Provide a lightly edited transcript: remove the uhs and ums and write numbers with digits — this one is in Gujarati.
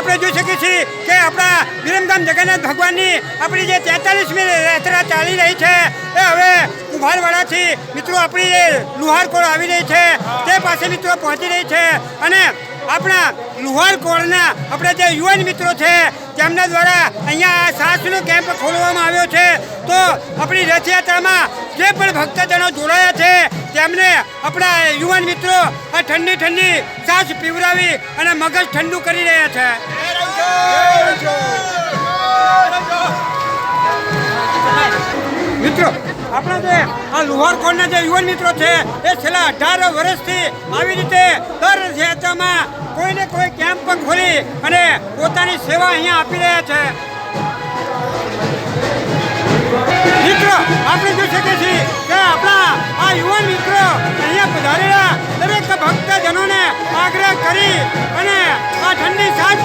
આપણે જોઈ શકીએ છીએ કે આપણા વિરમગામ જગન્નાથ ભગવાનની આપણી જે 43મી યાત્રા ચાલી રહી છે એ હવે કુંભારવાડાથી મિત્રો આપણી જે લુહાર કોળ આવી રહી છે તે પાસે મિત્રો પહોંચી રહી છે અને આપણા લુહાર કોળના આપણા જે યુવાન મિત્રો છે તેમના દ્વારા અહીંયા સાસનો કેમ્પ ખોલવામાં આવ્યો છે તો આપણી રથયાત્રામાં જે પણ ભક્તજનો જોડાયા છે તેમને આપણા યુવાન મિત્રો આ ઠંડી ઠંડી સાસ પીવડાવી અને મગજ ઠંડુ કરી રહ્યા છે મિત્રો આપણા જે આ લુહાર કોળના જે યુવાન મિત્રો છે એ છેલ્લા 18 વર્ષથી આવી રીતે દર રથયાત્રામાં કોઈને કોઈ કેમ્પ પણ ખોલી અને પોતાની સેવા અહીંયા આપી રહ્યા છે મિત્રો આપણે જોઈ શકીએ છીએ કે આપણા આ યુવાન મિત્રો અહીંયા પધારેલા દરેક ભક્તજનોને આગ્રહ કરી અને આ ઠંડી સાસ